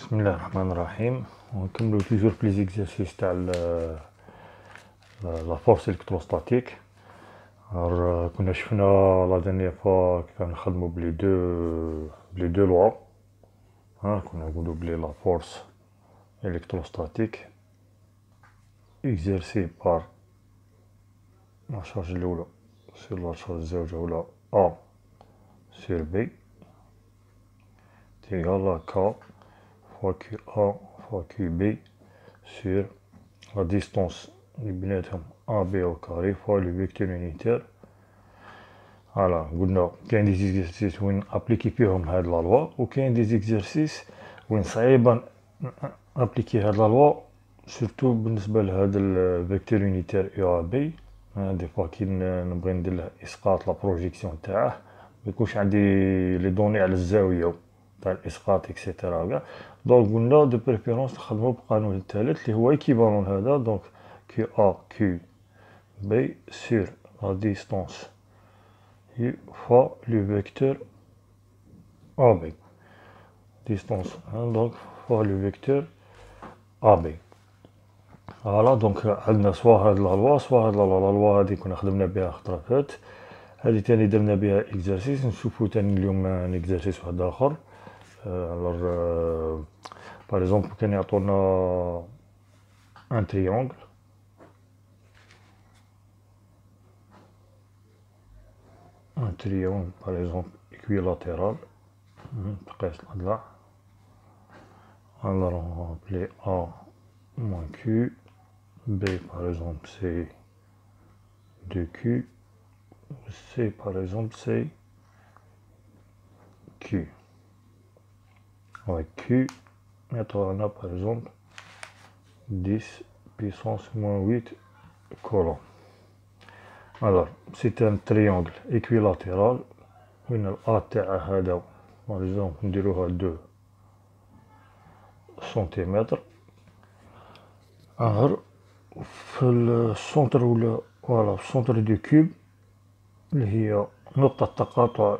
بسم الله الرحمن الرحيم. ونكملو توجور في لي زيكزارسيس تاع لا فورس الكتروستاتيك. كنا شفنا لا دانيير فوا كيف نخدمو بلي دو لوا. كنا نقولو بلي لا فورس الكتروستاتيك اكزيرسي بار لا شارج الاولى سير لا شارج الزوجة ولا ا سير بي تيغال كا fois QA fois QB sur la distance اللي بيناتهم AB au carré fois le vecteur unitaire. فوالا قلنا كاين دي زيكزارسيس وين ابليكي فيهم هاد لا لوا، وكاين دي زيكزارسيس وين صعيبة ابليكي هاد لا لوا سورتو بالنسبة لهاد الفيكتور يونيتير اي بي. دي فوا كي نبغي ندير له اسقاط لا بروجيكسيون تاعه ميكونش عندي لي دوني على الزاوية تاع الاسقاط اكسيتيرا كاع. دونك قلنا دو بريفيرونس نخدمو بالقانون الثالث اللي هو ايكيفالون هذا. دونك كي ا كيو بي سور لا ديستونس يو فوا لو فيكتور ا بي ديستونس دونك فوا لو فيكتور ا بي. فوالا دونك عندنا سوا هاد لا لوا سوا هاد لا لوا هادي كنا خدمنا بها خطرة فات، هادي تاني درنا بها اكزارسيس. نشوفو تاني اليوم ان اكزارسيس واحد اخر. alors par exemple كان يعطونا un triangle par exemple équilatéral تقيس الأضلاع. alors on va appeler A moins Q, B par exemple c'est 2Q, C par exemple c'est Q. Avec Q, on a par exemple 10 puissance moins 8 coulombs. Alors, c'est un triangle équilatéral. وين الأ تاع هذا par exemple نديروها 2 سنتيمتر. alors في السونتر ولا فوالا في السونتر دو كوب اللي هي نقطة تقاطع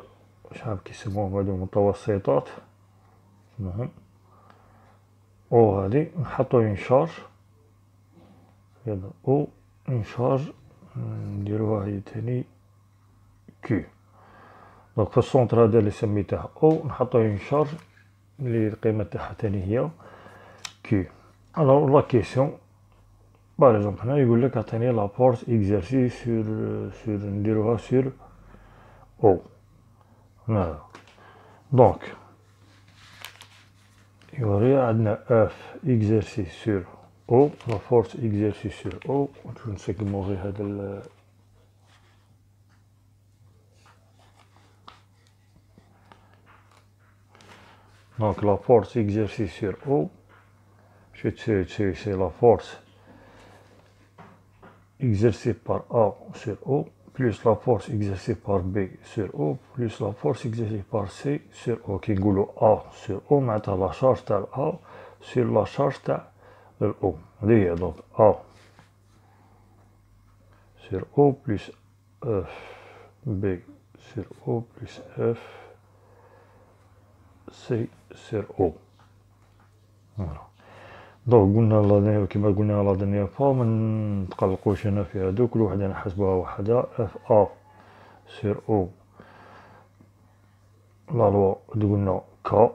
شحال كيسموهم هادو متوسطات. المهم او هادي نحطو اون شارج هذا او اون شارج نديروها هي تاني كيو. دونك في السونتر هذا اللي سميته او نحطو اون شارج اللي القيمة تاعها تاني هي كيو. الوغ لا كيسيون باغ اكزومبل هنا يقولك عطيني لا فورس اكزارسي سور نديروها سور او. فوالا دونك يوري عندنا اف اكزارسي سور او لا فورس اكزارسي سور او. نشوف نسقمو غير هذا donc la force exercée sur O c'est la force exercée par A sur O plus la force exercée par B sur O plus la force exercée par C sur O. كي نقولو A sur O معناتها لا شارج تاع A sur لا شارج تاع O. هذه هي دونك A sur O plus F B sur O plus F C sur O. فوالا دونك قلنا كيما قلنا لا دانيير فوا منتقلقوش هنا في هادو، كل وحدة نحسبوها وحدها. اف ا سور او لا لوا قلنا كا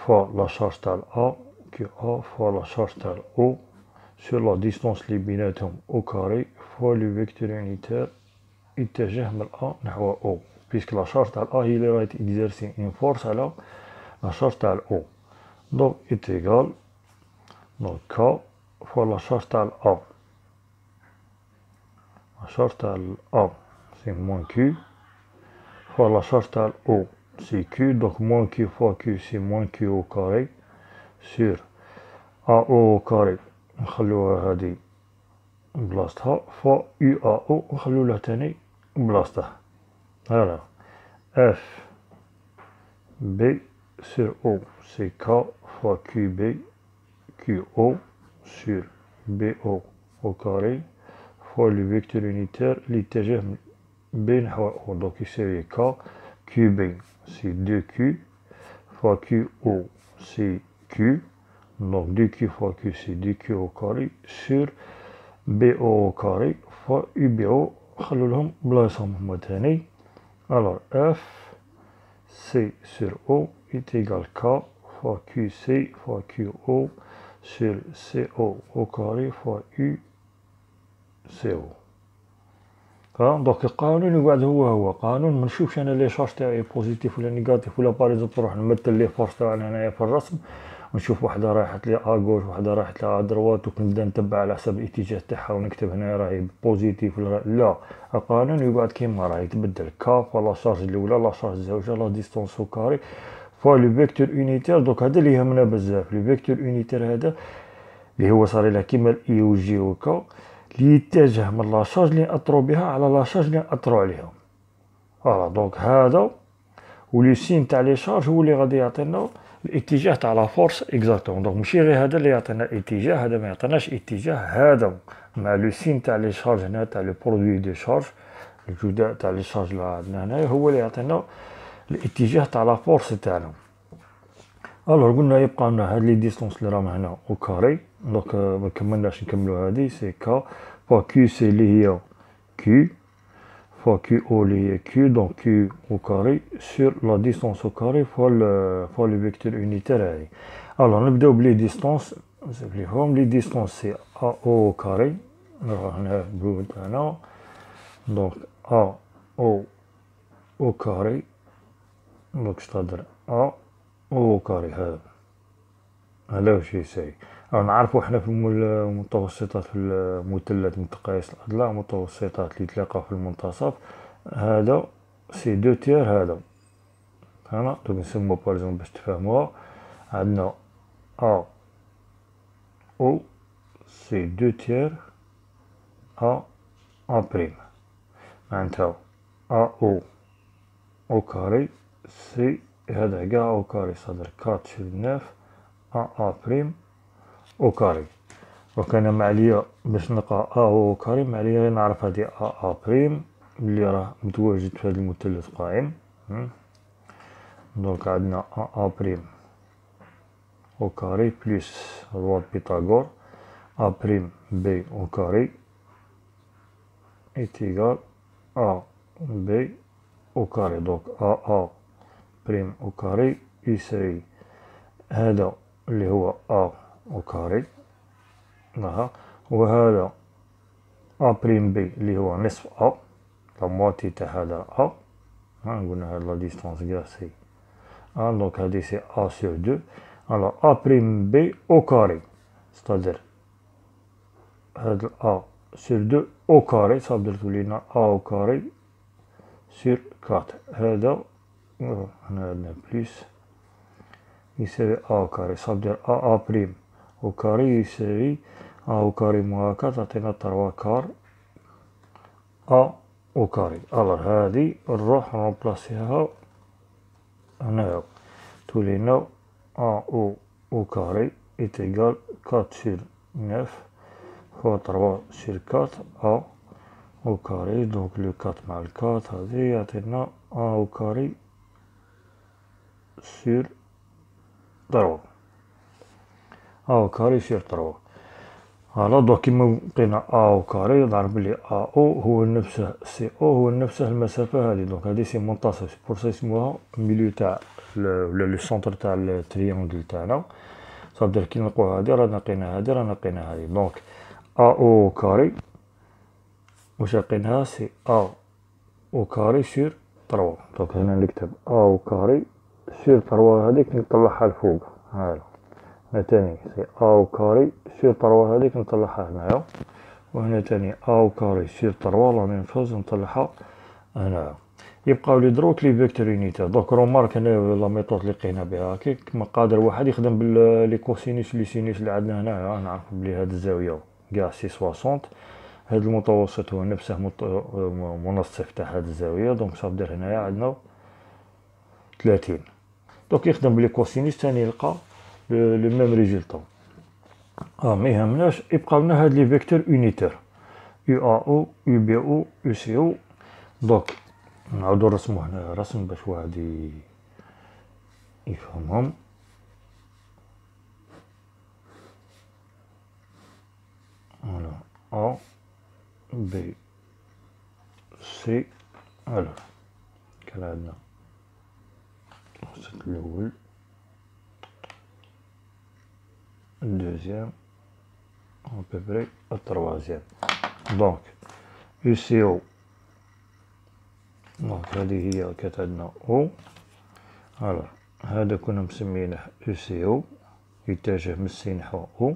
فوا لا شارج تاع ا كيو ا فوا لا شارج تاع او سور لا ديستونس اللي بيناتهم او كاري فوا لو فيكتور يونيتير اتجاه من ا نحو او، بيسك لا شارج تاع ا هي اللي راهي تيكزيرسي اون فورس على لا شارج تاع الاو. دونك est égal donc K fois la charge تاع A. La charge تاع A c'est moins Q fois la charge تاع O c'est Q. donc moins Q fois Q c'est moins Q au carré sur AO au carré نخلوها هادي بلاصتها fois UAO نخلولها تاني بلاصتها. voilà F B sur O c'est K fois QB QO sur BO au carré fois le vecteur unitaire l'اتجاه B نحو O. donc يساوي K QB c'est 2Q fois QO c'est Q Donc dq fois qc dq au carré sur bo au carré fois ubo. خلوا لهم بلاصهم هما تاني. Alors f c sur o est égal k fois qc fois qo sur co au carré fois uco. دونك القانون يقعد هو قانون. ما نشوفش انا لي شارج تاعي بوزيتيف ولا نيجاتيف ولا باريزون نروح نمثل لي فورس تاعنا هنايا في الرسم ونشوف وحده رايحت لي اغوش وحده رايحت لي ادروات ونبدا نتبع على حسب الاتجاه تاعها ونكتب هنا راهي بوزيتيف ولا لا. القانون يقعد كيما راهي يتبدل كا فلا شارج الاولى لا شارج الزوجه لا ديستونس او كاري فوا لو فيكتور يونيتير. دوك هذا اللي يهمنا بزاف لو فيكتور يونيتير هذا اللي هو صار لها كيما الاي وجي وكا اللي يتجه من لا شارج اللي نأثروا بها على لا شارج اللي نأثروا عليها. فوالا دونك هذا ولي سين تاع لي شارج هو اللي غادي يعطينا الاتجاه تاع لا فورس اكزاكتومون. دونك ماشي غير هذا اللي يعطينا الاتجاه، هذا ما يعطيناش اتجاه، هذا مع لو سين تاع لي شارج هنا تاع لو برودوي دي شارج الجداء تاع لي شارج اللي عندنا هنايا هو اللي يعطينا الاتجاه تاع لا فورس تاعنا. الوغ قلنا يبقى لنا هاد لي ديستونس اللي راهم هنا او كاري. دونك ما كملناش نكملو هادي سي كا فوا كيو سي اللي هي كيو فوا كيو او اللي هي كيو دونك كيو او كاري سور لا ديستونس او كاري فوا لو فيكتور يونيتير هادي. الوغ نبداو بلي ديستونس نسيبليهم. لي ديستونس سي ا او كاري نروح هنا بلو تاعنا دونك ا او كاري دونك ستادر ا او كاري هذا واش يساوي. نعرفو حنا في المتوسطات في المثلث متقايس الاضلاع متوسطات اللي يتلاقاو في المنتصف هذا سي دو تير هذا هنا دونك نسمو باريزون باش تفهموها عندنا ا او سي دو تير ا بريم معناتها ا او كاري سي هذا كاع او كاري صدر 4 sur 9 ا بريم او كاري. دونك انا معليا باش نلقى ا او كاري معليا غير نعرف هادي ا بريم اللي راه متواجد في هذا المثلث قائم. دونك عندنا ا بريم او كاري بلس لوا بيثاغور ا بريم بي او كاري est égal ا بي او كاري. دونك ا بريم او كاري يساوي هذا اللي هو ا او كاري وهذا ا بريم بي اللي هو نصف ا لا موتي تاع هذا ا قلنا هاد لا ديستونس كاع سي دونك هادي سي ا سور 2 الوغ ا بريم بي او كاري ستادير هاد ا سور 2 او كاري صافي تولينا ا او كاري سور 4 هذا هنا عندنا بليس يساوي ا او كاري صافي ا بريم او كاري يساوي ا او كاري موان 4 تعطينا 3 كار ا او كاري. الوغ هادي نروح نرومبلاسيها هنايا تولينا ا او كاري est égal 4 sur 9 fois 3 sur 4 ا au carré. donc le 4 مع ال 4 هذه يعطينا ا au carré sur 3 ا au carré sur 3. فوالا دونك كيما لقينا ا او كاري نعرف بلي ا او هو نفسه سي او هو نفسه المسافة هذه. دونك هذه سي منتصف سي بور سا يسموها ميليو تاع ولا لو سونتر تاع التريونغل تاعنا. صافي كي نلقاو هادي راه لقينا هادي راه لقينا هادي. دونك ا او كاري واش لقيناها سي ا او كاري سور 3. دونك هنا نكتب ا او كاري سور 3 هذيك نطلعها الفوق هالا هنا تاني سي ا او كاري سور 3 هذيك نطلعها هنايا وهنا تاني ا او كاري سور 3 لا ميم شوز نطلعها هنايا. يبقاو لي دروك لي فيكتور يونيتير. دونك رومارك هنا لا ميثود اللي لقينا بها كيك ما قادر واحد يخدم باللي كوسينوس لي سينوس اللي عندنا هنايا. نعرف بلي هاد الزاويه كاع سي 60 هاد المتوسط هو نفسه منصف تاع هاد الزاويه. دونك صافي دير هنايا عندنا 30. دونك يخدم بلي كوسينوس ثاني يلقى لو ميم ريزولطا. ما يهمناش يبقى لنا هاد لي فيكتور يونيتير يو ا او يو بي او يو سي او. دونك نعاودو نرسمو هنا رسم باش واحد يفهمهم. A B C. الوغ كان عندنا الوسط الاول، الدوزيام ابوبري التروازيام. دونك يو سي او، دونك هذه هي كانت عندنا او. الوغ هذا كنا مسمينه يو سي او، يتجه من السي نحو او،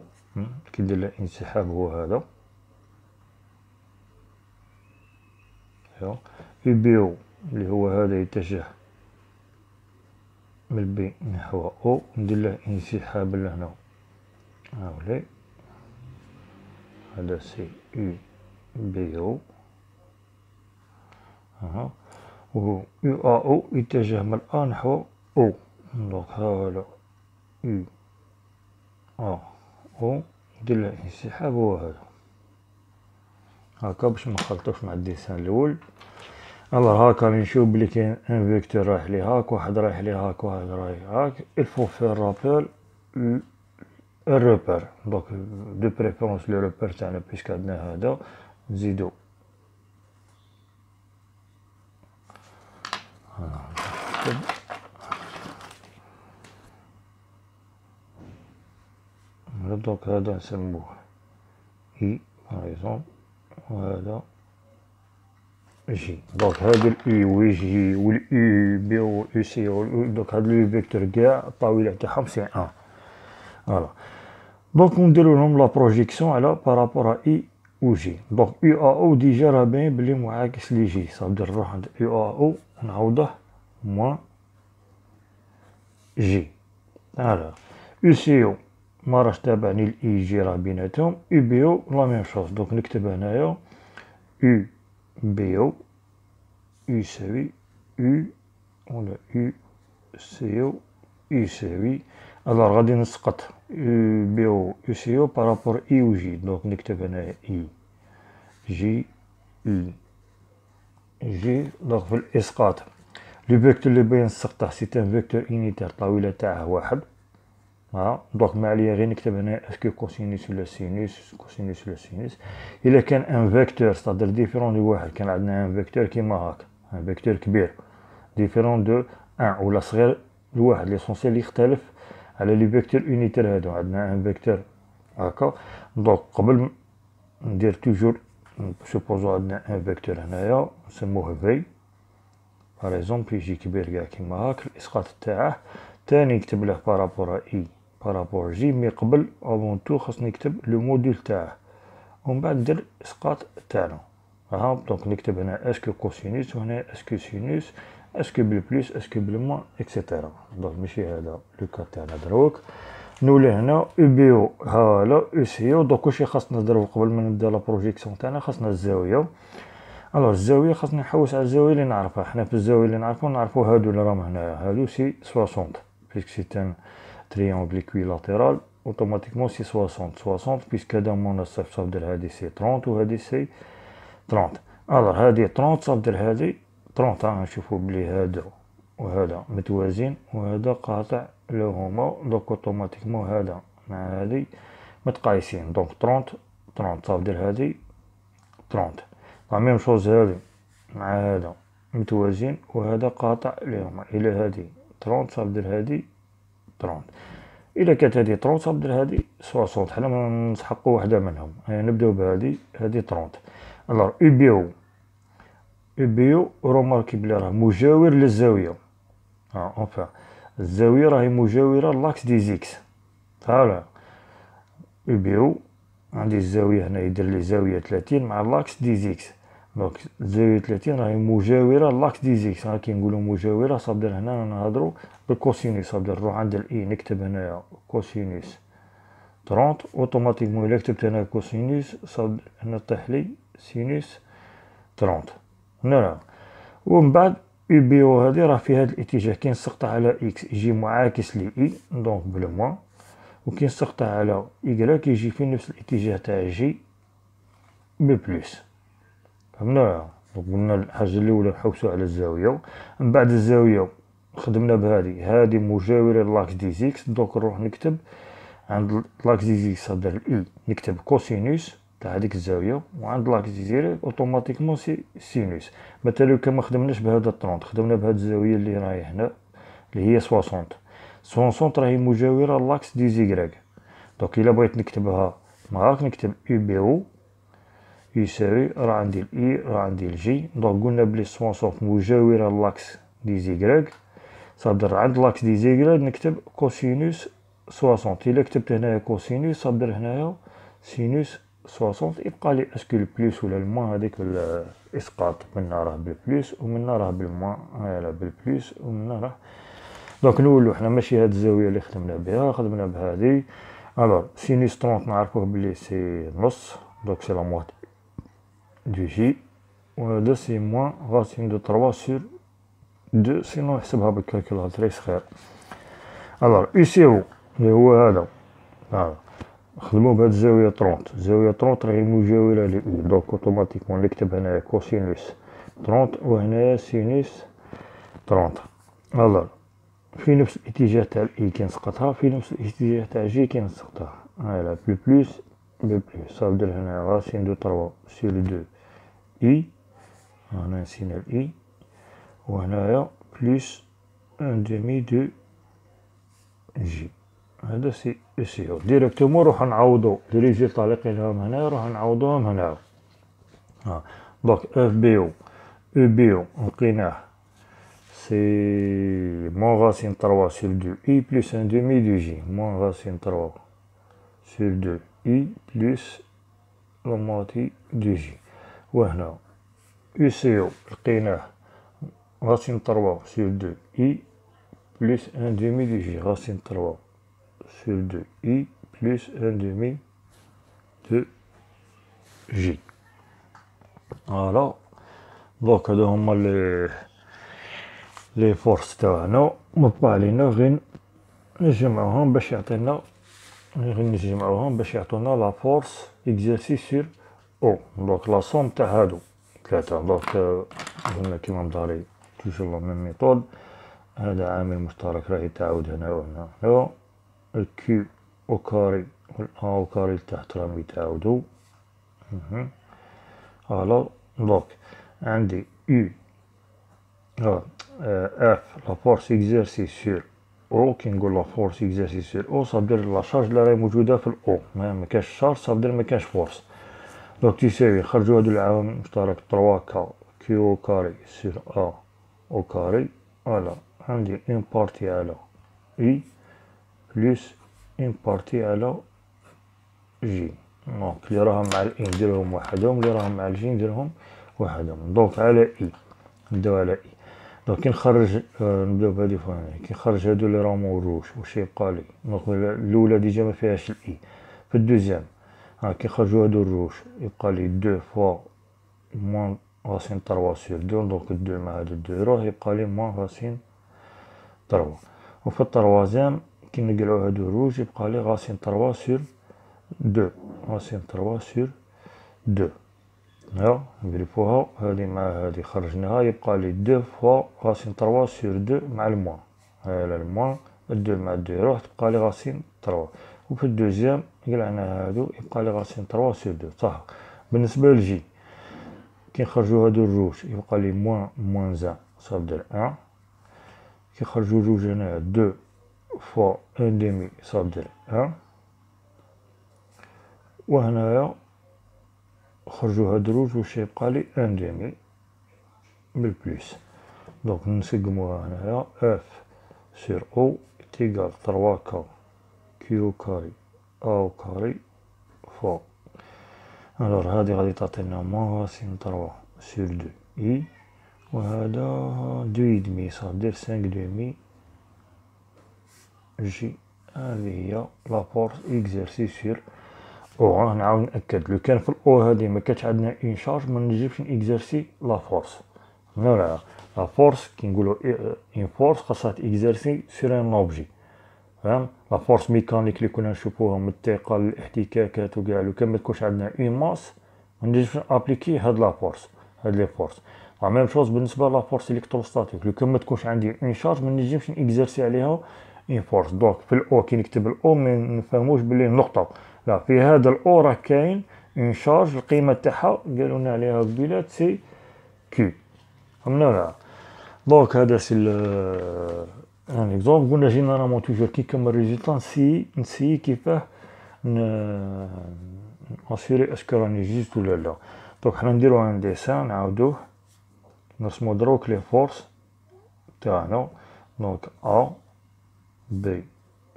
كيدير له انسحاب هو هذا. يو بي او اللي هو هذا يتجه من البي نحو او، ندير له انسحاب لهنا هاولي، هذا سي يو بي او. و يو ا او يتجه من ا نحو او، دونك هذا يو ا او ندير له انسحاب هو هذا هاكا باش منخلطوش مع الديسان الاول. الوغ هاكا نشوف بلي كاين ان فيكتور رايح لي هاك، واحد رايح لي هاك، واحد رايح هاك. الفو فير رابيل الروبير، دونك دو بريفيرونس لو روبير تاعنا بيسك عندنا هذا، نزيدو دونك هذا نسموه اي باغ اكزومبل، وهذا جي. دونك هادو الاي و جي و الاي بي و يو سي و دونك هادو لي فيكتور كاع الطاولة تاعهم سي ان. فوالا دونك نديرو لهم لا بروجيكسيون على بارابور اي و جي. دونك يو ا او ديجا راه باين بلي معاكس لي جي، صافي نروح عند يو ا او نعوضه موان جي. فوالا يو سي او ما راهش تابعني الاي جي راه بيناتهم. يو بي او لا ميم شوز، دونك نكتب هنايا يو بي او يساوي يو ولا يو سي او يساوي. الوغ غادي نسقط يو بي او يو سي او بارابور اي و جي، دونك نكتب هنايا اي جي اي جي. دونك في الاسقاط لو فيكتور اللي باغي نسقطه سي ان فيكتور انيتير الطاولة تاعه واحد. دونك ما عليا غير نكتب هنا اسكو كوسينوس ولا سينوس، كوسينوس ولا سينوس. الا كان ان فيكتور ستادير ديفيرون دو واحد، كان عندنا ان فيكتور كيما هاك، ان فيكتور كبير ديفيرون دو ان ولا صغير لواحد، ليسونسيال يختلف على لي فيكتور اونيتير هادو. عندنا ان فيكتور هاكا، دونك قبل ندير توجور سوبوزو عندنا ان فيكتور هنايا نسموه في باغ اكزومبل، يجي كبير كاع كيما هاك. الاسقاط تاعه تاني نكتب له بارابور اي بارابور جي، مي قبل افون تو خاصني نكتب لو موديل تاعه، ومن بعد ندير الاسقاط تاعنا. دونك نكتب هنا اسكو كوسينوس، وهنا اسكو سينوس، اسكو بالبليس، اسكو بالموان، اكسيتيرا. دونك ماشي هذا لو كا تاعنا دروك. نولي هنا او بي او هالا او سي او. دونك واش خاصنا نضرب قبل ما نبدا لا بروجيكسيون تاعنا؟ خاصنا الزاويه. الوغ الزاويه خاصني نحوس على الزاويه اللي نعرفها. حنا في الزاويه اللي نعرفو هادو اللي راهم هنايا، هادو سي 60 بيسك سي ان تريونغل ايكويلاتيرال، اوتوماتيكمون سي 60 بيسك هذا منصف، صافي دير هادي سي 30 وهادي سي 30. الوغ هادي 30 صافي دير هادي 30. نشوفو بلي هذا وهذا متوازين وهذا قاطع لو هما، دونك اوتوماتيكمون هذا مع هادي متقايسين. دونك 30 صافي دير هادي 30. لا ميم شوز هادي مع هذا متوازين وهذا قاطع لهما. الى هادي 30 صافي دير هادي 30. الا كانت هادي 30 صافي دير هادي 60. حنا ما نسحقو وحده منهم، نبداو بهادي 30. الوغ او بي او، او بي او روماركي بلي راه مجاور للزاويه. اونفان الزاويه راهي مجاوره لاكس دي زيكس. فوالا او بي او عندي الزاويه هنا يدير لي زاويه 30 مع لاكس دي زيكس. دونك زاويه 30 راهي مجاوره لاكس دي زيكس. كي نقولوا مجاوره صافي دير هنا نهضروا بالكوسينوس. صافي دير نروح عند الاي نكتب هنايا كوسينوس 30، اوتوماتيكمون الا كتبت هنا كوسينوس صافي هنا طيح لي سينوس 30. نرى ومن بعد او بي او هادي راه في هذا الاتجاه، كي نسقط على اكس يجي معاكس لي اي دونك بلو موان، وكي نسقط على إيكغيك يجي في نفس الاتجاه تاع جي ببلوس. فهمنا؟ قلنا الحاجة الأولى نحوسو على الزاوية، من بعد الزاوية خدمنا بهادي، هادي مجاورة لاكس دي زيكس. دونك نروح نكتب عند لاكس دي زيكس صادر الإي نكتب كوسينوس تاع هذيك الزاويه، وعند لاكس ديالك اوتوماتيكمون سي سينوس. مثلا لو كان ما خدمناش بهذا 30، خدمنا بهذه الزاويه اللي راهي هنا اللي هي 60. 60 راهي مجاوره لاكس دي زيكراك. دونك الا بغيت نكتبها معاك نكتب يو بي او يساوي راه عندي الاي راه عندي الجي. دونك قلنا بلي 60 مجاوره لاكس دي زيكراك، صافدر عند لاكس دي زيكراك نكتب كوسينوس 60. الا كتبت هنايا كوسينوس صافدر هنايا سينوس 60. يبقى لي اسكو البلوس ولا الموان هذيك الاسقاط، منا راه بالبلوس ومنا راه بالموان، هالا بالبلوس ومنا راه. دونك نولو حنا ماشي هاد الزاويه اللي خدمنا بها، خدمنا بهذه. الوغ سينوس 30 نعرفوه بلي سي نص، دونك سي لا موتي دو جي، وهذا سي موان راسين دو 3 سور 2، سينو نحسبها بالكالكولاتري صغير. الوغ يو سي او اللي هو هذا، نخدمو بهاد الزاوية 30. الزاوية 30 راهي مجاورة ل او، دونك اوتوماتيكمون نكتب هنايا كوسينوس 30 وهنايا سينوس 30. الوغ في نفس الاتجاه تاع الاي كي نسقطها، في نفس الاتجاه تاع جي كي نسقطها. هالا بلوس بلوس صافدر هنا راسين دو 3 سور 2 اي، هنا نسينا الاي، وهنايا بلوس ان دومي دو جي. هذا سي سي او ديريكتومون نروحو نعوضو لي ريزولطا اللي لقيناهم هنايا نروحو نعوضوهم هنا. دونك اف بي او او بي او لقيناه سي موان راسين 3 سور 2 اي بلوس ان دومي دو جي، موان راسين 3 سور 2 اي بلوس لا موتي دو جي. وهنا يو سي او لقيناه راسين 3 سور 2 اي بلوس ان دومي دو جي، راسين 3 sur 2i plus 1 demi de j. Voilà. Donc هادو هما لي فورس تاعنا، مبقى علينا غير نجمعوهم باش يعطينا، باش يعطونا لا فورس اكزرسيس سور او. دونك لا سوم تاع هادو ثلاثة. دونك قلنا كيما مداري توجور لا ميم ميثود. هذا عامل مشترك راه يتعاود هنا وهنا هنا، الكيو او كاري والأ او كاري لتحت راهم يتعاودو. فوالا. دونك عندي يو اف لا فورس اكزرسيس سور او. كي نقول لا فورس اكزرسيس سور او صافدير لا شارج اللي راهي موجودة في الاو، مكانش شارج صافدير مكانش فورس. دونك تساوي نخرجو هادو العوامل المشترك 3 كا كيو او كاري سور ا او كاري. فوالا عندي اون بارتي على اي بلوس اون بارتي على جي. دونك اللي راهم مع الاي نديرهم وحدهم، اللي راهم مع الجي نديرهم وحدهم. دونك على اي نبداو على اي. دونك كي نخرج نبداو بهادي فوق، كي نخرج هادو اللي راهم روج واش يبقى لي؟ دونك الاولى ديجا ما فيهاش الاي. في الدوزيام كي نخرجو هادو الروج يبقى لي 2 فوا موان راسين 3 سور 2. دونك 2 مع هادو 2 يروح يبقى لي موان راسين 3. وفي التروازيام كي نقلعو هادو الروج يبقى لي راسين 3 سور 2، راسين 3 سور 2. ها نفيريفوها هادي مع هادي خرجناها يبقى لي 2 فوا راسين 3 سور 2 مع الموان. هالا الموان 2 مع 2 يروح تبقى لي راسين 3. وفي الدوزيام قلعنا هادو يبقى لي راسين 3 سور 2 صح. بالنسبة للجي كي نخرجو هادو الروج يبقى لي موان موان زان صافدير 1. كي نخرجو الروج هنايا 2 فوا ان دومي صافدير 1. وهنايا خرجو هاد الروج واش يبقى لي ان دومي بالبلوس. دونك نسقموها هنايا اف سور او تيغال 3 كا كيو كاري او كاري فوا. الوغ هادي غادي تعطينا موان راسين 3 سور 2 اي، وهذا 2 دمي صافدير 5 دومي جي. هذه هي لا فورس اكزرسيس سور او. نعاود نأكد لو كان في الاو هادي ما كانش عندنا اون شارج ما نجمش نيكزرسي لا فورس. لا لا فورس كي نقولو اون فورس خاصها تيكزرسي سور ان اوبجي، فهم. لا فورس ميكانيك اللي كنا نشوفوها من الثقل الاحتكاكات وكاع، لو كان ما تكونش عندنا اون ماس ما نجمش ابليكي هاد لا فورس، هاد لي فورس. لا ميم شوز بالنسبه لا فورس الكتروستاتيك، لو كان ما تكونش عندي اون شارج ما نجمش نيكزرسي عليها اون فورس. دونك في الاو كي نكتب الاو ما نفهموش بلي نقطه، لا في هذا الاو راه كاين اون شارج القيمة تاعها قالولنا عليها قبيلات سي كيو، فهمنا ولا؟ دونك هذا سي ان اكزومبل. قلنا جينيرالمون توجور كي نكمل ريزولتا نسيي كيفاه اسيري اسكو راني جيست ولا لا. دونك حنا نديرو ان ديسان نعاودوه نرسمو دروك لي فورس تاعنا. دونك ا بي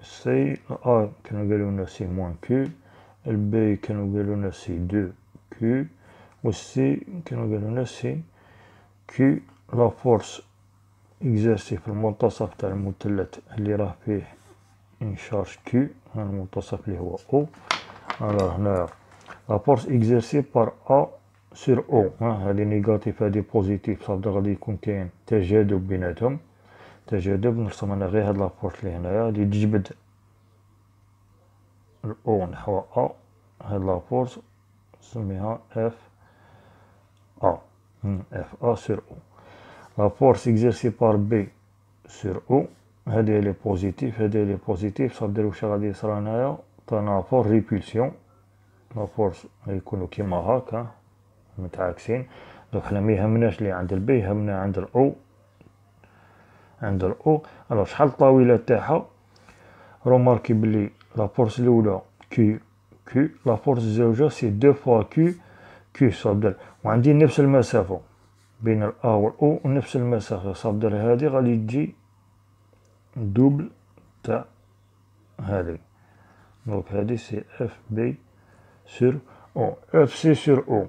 سي، ا كانوا قالولنا سي موان كيو، البي كانوا قالولنا سي دو كيو، والسي كانوا قالولنا سي كيو. لا فورس اكزارسي في المنتصف تاع المثلث اللي راه فيه ان شارج كيو، ها المنتصف اللي هو او. الوغ هنا لا فورس اكزارسي بار ا سور او، هادي نيجاتيف هادي بوزيتيف، صافي غادي يكون كاين تجاذب بيناتهم. تجاذب نرسم انا غير هاد لا فورس اللي هنايا غادي تجبد الاو نحو ا، هاد لا فورس نسميها اف ا، اف ا سور او. لا فورس اكزارسي بار بي سور او، هادي لي بوزيتيف هادي لي بوزيتيف، صافي واش غادي يصرى هنايا تنافر ريبولسيون. لا فورس غيكونو كيما هاكا متعاكسين. دونك حنا ميهمناش لي عند البي، يهمنا عند الاو. عند الاو الوغ شحال الطاولة تاعها؟ روماركي بلي لا فورس الاولى كيو كيو، لا فورس الزوجة سي دو فوا كيو كيو، صافي وعندي نفس المسافة بين الا والاو ونفس المسافة، صافي هادي غادي تجي دوبل تاع هادي. دونك هادي سي اف بي سور او، اف سي سور او.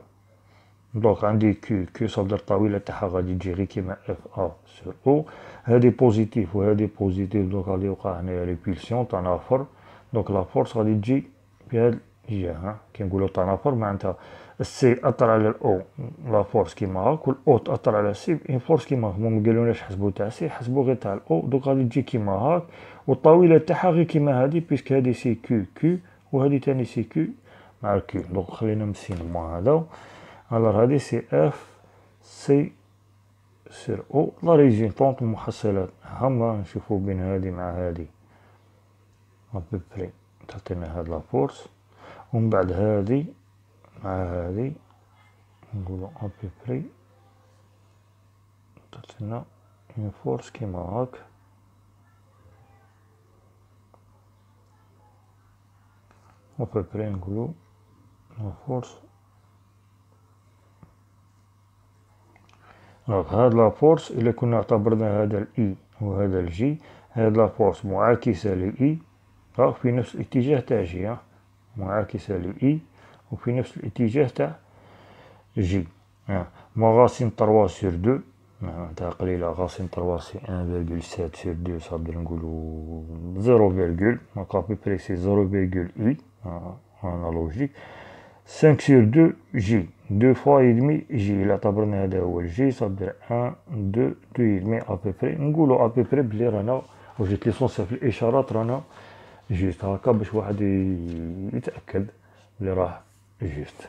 دونك عندي كيو كيو صافي الطاولة تاعها غادي تجي غير كيما اف ا سور او. هادي بوزيتيف وهادي بوزيتيف، دونك غادي يوقع هنايا ريبولسيون تنافر. دونك لا فورس غادي تجي في هاد الجهة. كي نقولو تنافر معناتها السي تأثر على الاو لا فورس كيما هاك، والاو تأثر على السي اون فورس كيما هاك. هما مقالوناش حسبو تاع سي، حسبو غير تاع الاو. دونك غادي تجي كيما هاك، والطاولة تاعها غير كيما هادي، بيسك هادي سي كيو كيو وهادي تاني سي كيو مع الكيو. دونك خلينا نسينو هذا. الوغ هادي سي اف سي سير او. لا ريزولتونت المحصلات هما نشوفو بين هادي مع هادي ابوبري تعطينا هاد لا فورس، ومن بعد هادي مع هادي نقولو ابوبري تعطينا اون فورس كيما هاك. ابوبري نقولو لا فورس. دونك هاد لا فورس إلا كنا اعتبرنا هذا الإي وهذا الجي، هاد لا فورس معاكسة لإي في نفس الاتجاه تاع جي، معاكسة لإي وفي نفس الاتجاه تاع جي. ما غاسين 3 سور 2 معناتها قليلة، غاسين 3 سي 1,7 سور 2، صافي نقولو 0, دونك ابوبري سي 0,إي انالوجيك. 5 سور 2 جي، 2 فوا يدمي جي، إلا اعتبرنا هذا هو الجي صافي 1 2 2 يدمي ابوبري. نقولو ابوبري بلي رانا وجدت ليسونسيال في الاشارات رانا جيست هاكا باش واحد يتأكد بلي راه جيست.